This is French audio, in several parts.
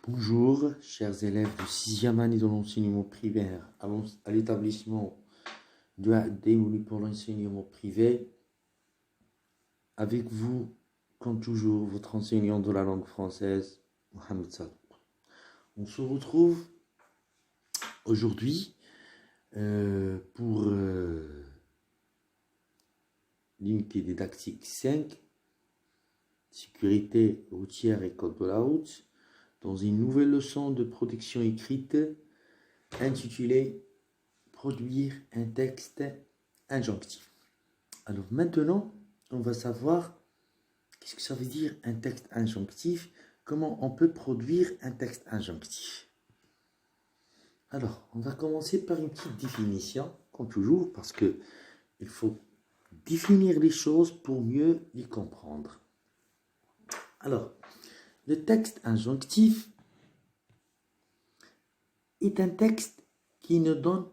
Bonjour, chers élèves de 6e année de l'enseignement primaire à l'établissement de Démouli pour l'enseignement privé. Avec vous, comme toujours, votre enseignant de la langue française, Mohamed Sadouk. On se retrouve aujourd'hui pour l'unité didactique 5, sécurité routière et code de la route, dans une nouvelle leçon de protection écrite intitulée « Produire un texte injonctif ». Alors maintenant, on va savoir qu'est-ce que ça veut dire un texte injonctif, comment on peut produire un texte injonctif. Alors, on va commencer par une petite définition, comme toujours, parce que il faut définir les choses pour mieux les comprendre. Alors, le texte injonctif est un texte qui nous donne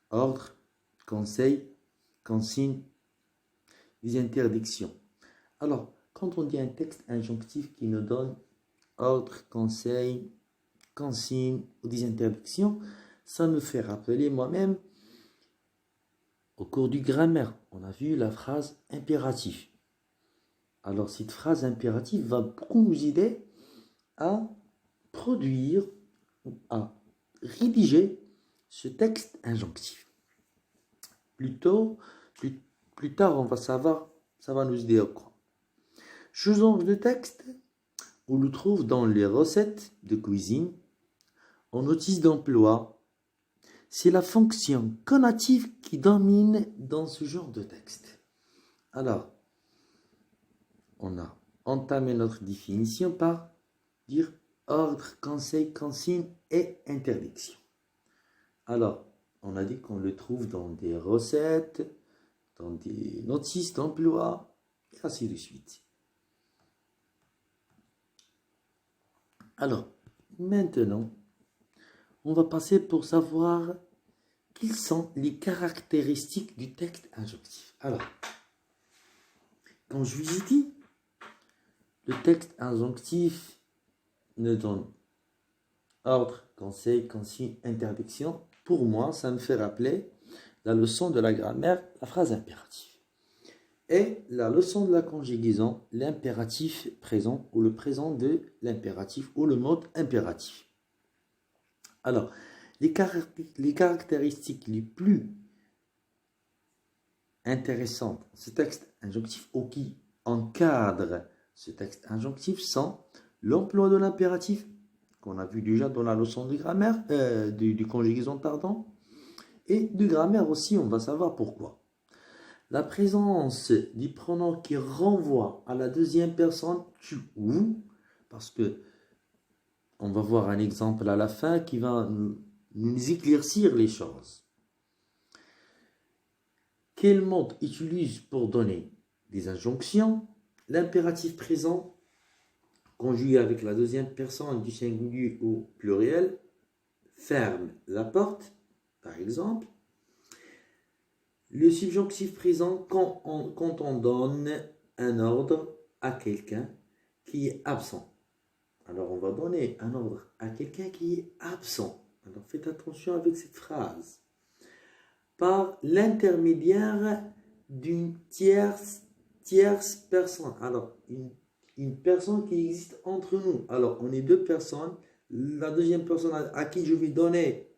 ordre, conseil, consigne, des interdictions. Alors, quand on dit un texte injonctif qui nous donne ordre, conseil, consigne ou des interdictions, ça me fait rappeler moi-même au cours du grammaire, on a vu la phrase impératif. Alors, cette phrase impérative va beaucoup nous aider à produire, à rédiger ce texte injonctif. Plus tard, on va savoir, ça va nous aider à quoi. Ce genre de texte, on le trouve dans les recettes de cuisine, en notice d'emploi. C'est la fonction conative qui domine dans ce genre de texte. Alors, on a entamé notre définition par dire ordre, conseil, consigne et interdiction. Alors, on a dit qu'on le trouve dans des recettes, dans des notices d'emploi, et ainsi de suite. Alors, maintenant, on va passer pour savoir quelles sont les caractéristiques du texte injonctif. Alors, quand je vous ai dit, le texte injonctif nous donne ordre, conseil, consigne, interdiction. Pour moi, ça me fait rappeler la leçon de la grammaire, la phrase impérative. Et la leçon de la conjugaison, l'impératif présent ou le présent de l'impératif ou le mode impératif. Alors, les caractéristiques les plus intéressantes de ce texte injonctif ou qui encadrent ce texte injonctif sont l'emploi de l'impératif, qu'on a vu déjà dans la leçon de grammaire, du conjugaison, pardon, et de grammaire aussi, on va savoir pourquoi. La présence du pronom qui renvoie à la deuxième personne, tu ou, parce que on va voir un exemple à la fin qui va nous éclaircir les choses. Quel mode utilise pour donner des injonctions? L'impératif présent, conjugué avec la deuxième personne du singulier au pluriel, ferme la porte, par exemple. Le subjonctif présent quand on donne un ordre à quelqu'un qui est absent. Alors, on va donner un ordre à quelqu'un qui est absent. Alors, faites attention avec cette phrase. Par l'intermédiaire d'une tierce personne. Alors, une personne qui existe entre nous. Alors, on est deux personnes. La deuxième personne à qui je vais donner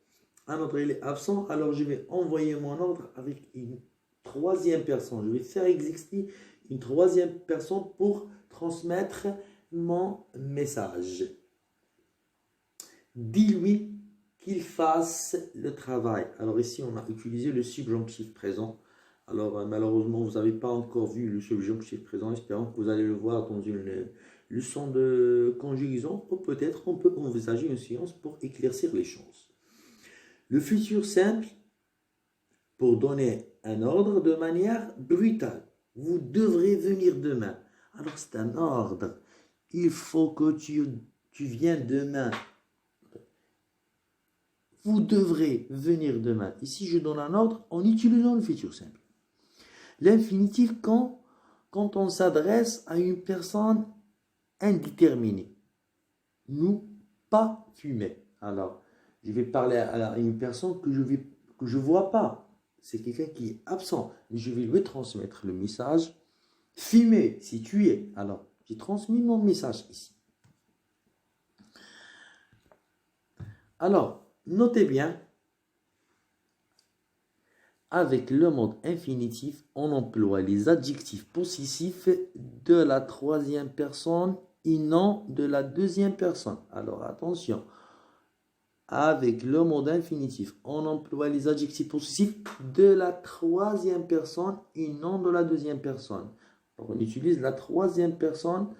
un ordre, il est absent. Alors, je vais envoyer mon ordre avec une troisième personne. Je vais faire exister une troisième personne pour transmettre mon message. Dis-lui qu'il fasse le travail. Alors ici, on a utilisé le subjonctif présent. Alors malheureusement, vous n'avez pas encore vu le subjonctif présent. Espérons que vous allez le voir dans une leçon de conjugaison. Ou peut-être on peut envisager une séance pour éclaircir les choses. Le futur simple, pour donner un ordre de manière brutale. Vous devrez venir demain. Alors c'est un ordre. Il faut que tu viennes demain. Vous devrez venir demain. Ici, je donne un ordre en utilisant le futur simple. L'infinitif quand on s'adresse à une personne indéterminée. Nous pas fumer. Alors, je vais parler à une personne que je vois pas. C'est quelqu'un qui est absent. Je vais lui transmettre le message. Fumer, si tu es. Alors, j'ai transmis mon message ici. Alors, notez bien, avec le mode infinitif, on emploie les adjectifs possessifs de la troisième personne et non de la deuxième personne. Alors, attention. Avec le mode infinitif, on emploie les adjectifs possessifs de la troisième personne et non de la deuxième personne. Donc, on utilise la troisième personne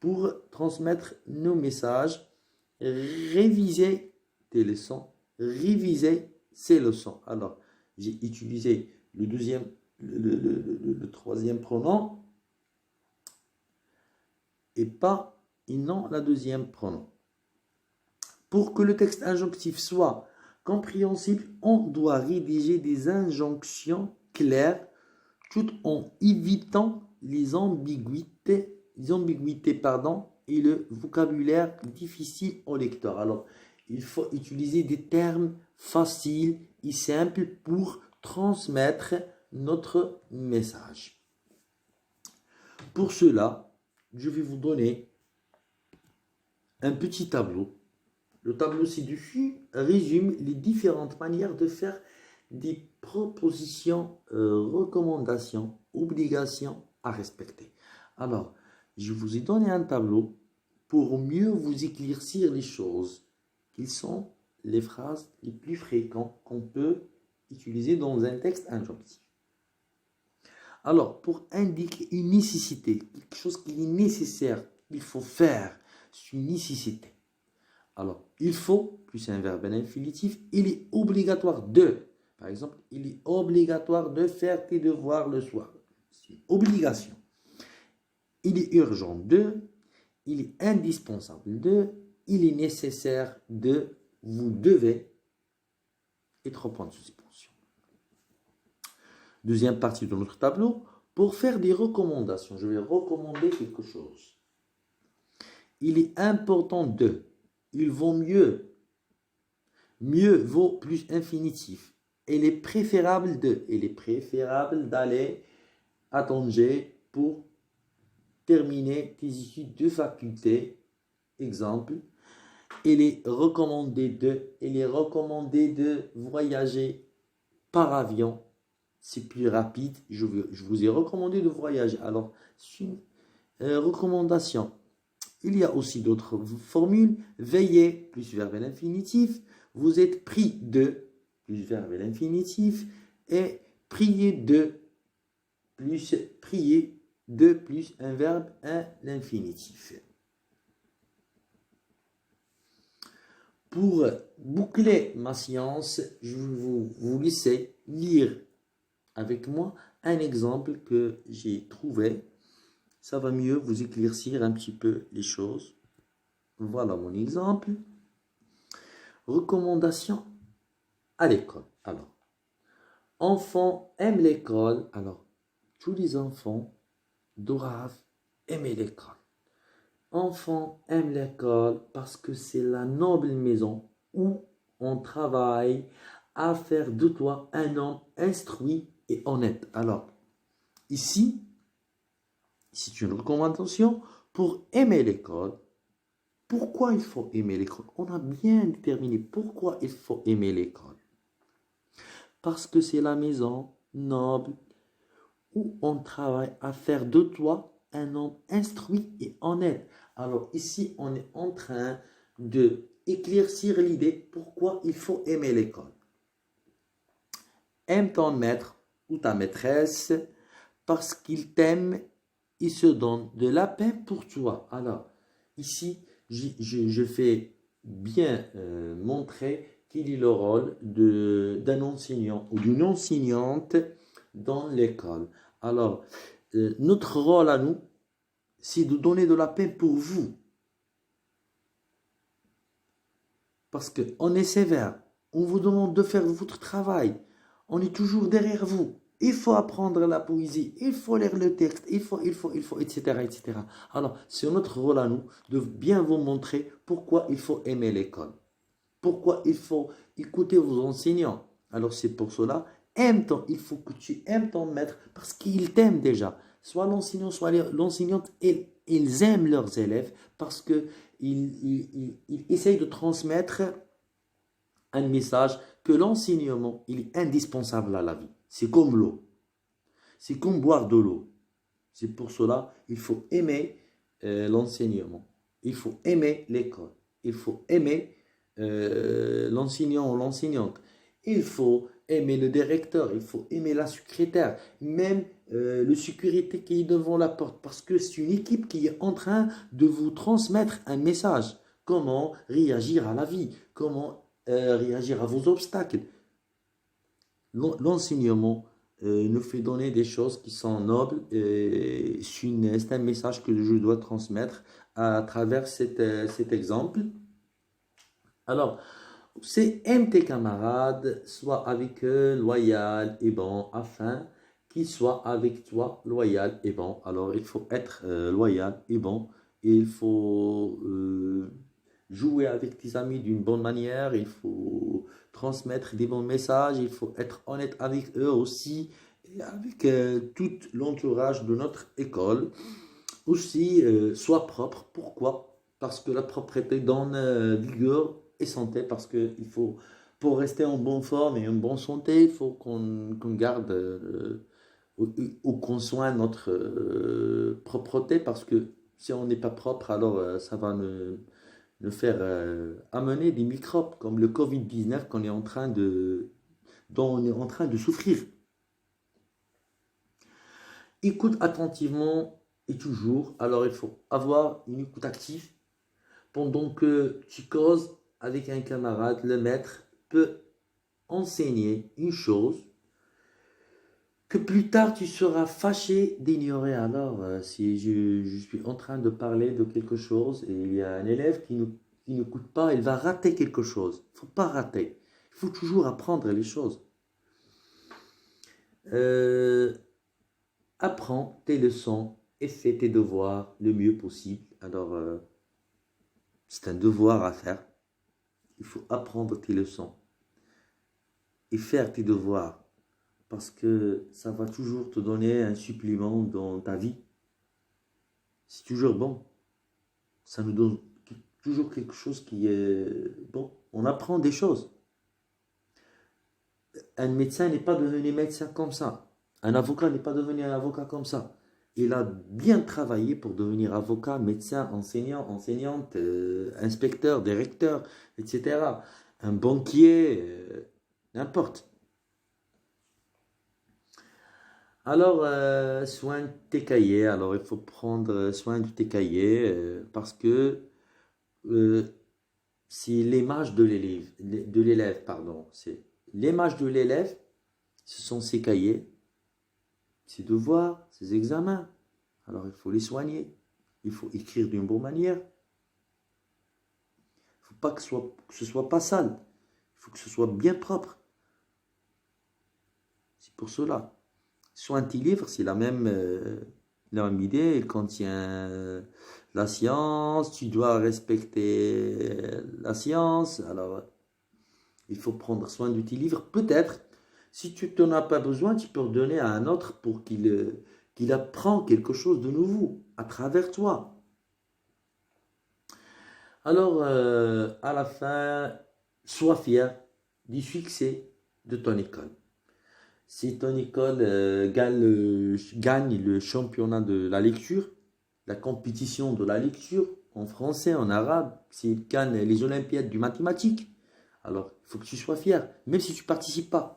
pour transmettre nos messages, réviser tes leçons, réviser ces leçons. Alors, j'ai utilisé le troisième pronom et non la deuxième pronom. Pour que le texte injonctif soit compréhensible, on doit rédiger des injonctions claires tout en évitant les ambiguïtés et le vocabulaire difficile au lecteur. Alors, il faut utiliser des termes faciles et simples pour transmettre notre message. Pour cela, je vais vous donner un petit tableau. Le tableau ci-dessus résume les différentes manières de faire des propositions, recommandations, obligations à respecter. Alors, je vous ai donné un tableau pour mieux vous éclaircir les choses. Quelles sont les phrases les plus fréquentes qu'on peut utiliser dans un texte injonctif? Alors, pour indiquer une nécessité, quelque chose qui est nécessaire, il faut faire, c'est une nécessité. Alors, il faut, plus un verbe à l'infinitif, il est obligatoire de. Par exemple, il est obligatoire de faire tes devoirs le soir. C'est une obligation. Il est urgent de, il est indispensable de, il est nécessaire de, vous devez, et 3 points de suspension. Deuxième partie de notre tableau, pour faire des recommandations. Je vais recommander quelque chose. Il est important de. Il vaut mieux. Mieux vaut plus infinitif. Il est préférable de. Il est préférable d'aller à Tanger pour terminer tes études de faculté. Exemple. Il est recommandé de voyager par avion. C'est plus rapide. Je vous ai recommandé de voyager. Alors, c'est une recommandation. Il y a aussi d'autres formules. Veiller, plus verbe à l'infinitif. Vous êtes pris de, plus verbe à l'infinitif. Et prier de, plus un verbe à l'infinitif. Pour boucler ma séance, je vais vous laisser lire avec moi un exemple que j'ai trouvé. Ça va mieux vous éclaircir un petit peu les choses. Voilà mon exemple. Recommandation à l'école. Alors, enfants aiment l'école. Alors, tous les enfants doivent aimer l'école. Enfants aiment l'école parce que c'est la noble maison où on travaille à faire de toi un homme instruit et honnête. Alors, ici, c'est une recommandation pour aimer l'école. Pourquoi il faut aimer l'école? On a bien déterminé pourquoi il faut aimer l'école. Parce que c'est la maison noble où on travaille à faire de toi un homme instruit et honnête. Alors ici, on est en train de éclaircir l'idée pourquoi il faut aimer l'école. Aime ton maître ou ta maîtresse parce qu'il t'aime et se donne de la peine pour toi. Alors ici, je fais bien montrer quel est le rôle d'un enseignant ou d'une enseignante dans l'école. Alors, notre rôle à nous, c'est de donner de la peine pour vous. Parce qu'on est sévère. On vous demande de faire votre travail. On est toujours derrière vous. il faut apprendre la poésie, il faut lire le texte, il faut, etc., etc. Alors, c'est notre rôle à nous de bien vous montrer pourquoi il faut aimer l'école, pourquoi il faut écouter vos enseignants. Alors, c'est pour cela, il faut que tu aimes ton maître parce qu'il t'aime déjà. Soit l'enseignant, soit l'enseignante, ils aiment leurs élèves parce qu'ils essayent de transmettre un message que l'enseignement, il est indispensable à la vie. C'est comme l'eau. C'est comme boire de l'eau. C'est pour cela il faut aimer l'enseignement. Il faut aimer l'école. Il faut aimer l'enseignant ou l'enseignante. Il faut aimer le directeur. Il faut aimer la secrétaire. Même le sécurité qui est devant la porte. Parce que c'est une équipe qui est en train de vous transmettre un message. Comment réagir à la vie. Comment réagir à vos obstacles. L'enseignement nous fait donner des choses qui sont nobles et c'est un message que je dois transmettre à travers cet exemple. Alors, c'est aime tes camarades, sois avec eux loyal et bon, afin qu'ils soient avec toi loyal et bon. Alors, il faut être loyal et bon. Il faut jouer avec tes amis d'une bonne manière, il faut transmettre des bons messages, il faut être honnête avec eux aussi, et avec tout l'entourage de notre école. Aussi, sois propre. Pourquoi? Parce que la propreté donne vigueur et santé, parce que il faut, pour rester en bonne forme et en bonne santé, il faut qu'on garde ou qu'on soigne notre propreté, parce que si on n'est pas propre, alors ça va nous faire amener des microbes comme le Covid-19 dont on est en train de souffrir. Écoute attentivement et toujours. Alors il faut avoir une écoute active. Pendant que tu causes avec un camarade, le maître peut enseigner une chose que plus tard tu seras fâché d'ignorer. Alors, si je suis en train de parler de quelque chose et il y a un élève qui n'écoute pas, il va rater quelque chose. Il ne faut pas rater. Il faut toujours apprendre les choses. Apprends tes leçons et fais tes devoirs le mieux possible. Alors, c'est un devoir à faire. Il faut apprendre tes leçons et faire tes devoirs, parce que ça va toujours te donner un supplément dans ta vie. C'est toujours bon. Ça nous donne toujours quelque chose qui est bon. On apprend des choses. Un médecin n'est pas devenu médecin comme ça. Un avocat n'est pas devenu un avocat comme ça. Il a bien travaillé pour devenir avocat, médecin, enseignant, enseignante, inspecteur, directeur, etc. Un banquier, n'importe. Alors, soin de tes cahiers. Alors, il faut prendre soin de tes cahiers parce que c'est l'image de l'élève, pardon. C'est l'image de l'élève, ce sont ses cahiers, ses devoirs, ses examens. Alors, il faut les soigner. Il faut écrire d'une bonne manière. Il ne faut pas que ce soit pas sale. Il faut que ce soit bien propre. C'est pour cela. Soit un petit livre, c'est la même idée. Il contient la science. Tu dois respecter la science. Alors, il faut prendre soin de tes livres. Peut-être, si tu n'en as pas besoin, tu peux le donner à un autre pour qu'il apprend quelque chose de nouveau à travers toi. Alors, à la fin, sois fier du succès de ton école. Si ton école gagne le championnat de la lecture, la compétition de la lecture en français, en arabe, s'il gagne les olympiades du mathématique, alors il faut que tu sois fier, même si tu ne participes pas.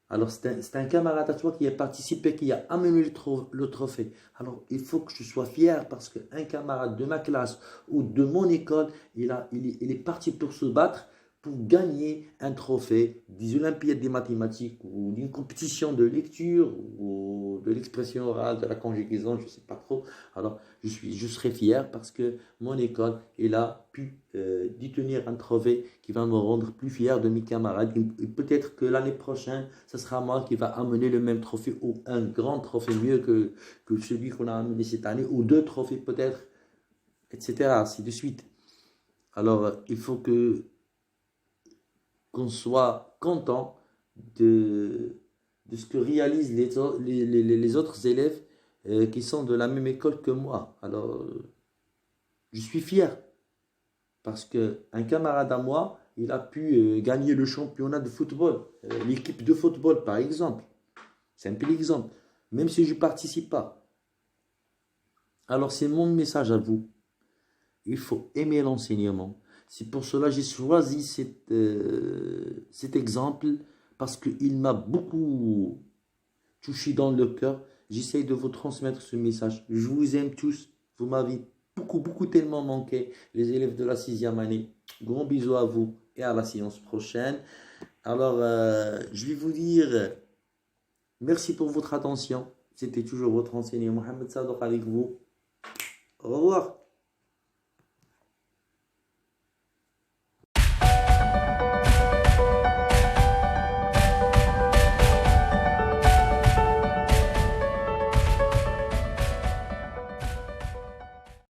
Alors c'est un camarade à toi qui a participé, qui a amené le trophée. Alors il faut que je sois fier parce qu'un camarade de ma classe ou de mon école, il est parti pour se battre pour gagner un trophée des Olympiades des mathématiques ou d'une compétition de lecture ou de l'expression orale, de la conjugaison, je ne sais pas trop. Alors, je serai fier parce que mon école, elle a pu détenir un trophée qui va me rendre plus fier de mes camarades. Et peut-être que l'année prochaine, ce sera moi qui va amener le même trophée ou un grand trophée mieux que celui qu'on a amené cette année, ou deux trophées peut-être, etc. Ainsi de suite. Alors, il faut qu'on soit content de ce que réalisent les autres élèves qui sont de la même école que moi. Alors, je suis fier parce qu'un camarade à moi, il a pu gagner le championnat de football, l'équipe de football par exemple. C'est un peu l'exemple, même si je ne participe pas. Alors, c'est mon message à vous. Il faut aimer l'enseignement. C'est pour cela que j'ai choisi cet exemple parce qu'il m'a beaucoup touché dans le cœur. J'essaie de vous transmettre ce message. Je vous aime tous. Vous m'avez beaucoup tellement manqué, les élèves de la 6e année. Gros bisous à vous et à la séance prochaine. Alors, je vais vous dire merci pour votre attention. C'était toujours votre enseignant Mohamed Sadouk avec vous. Au revoir.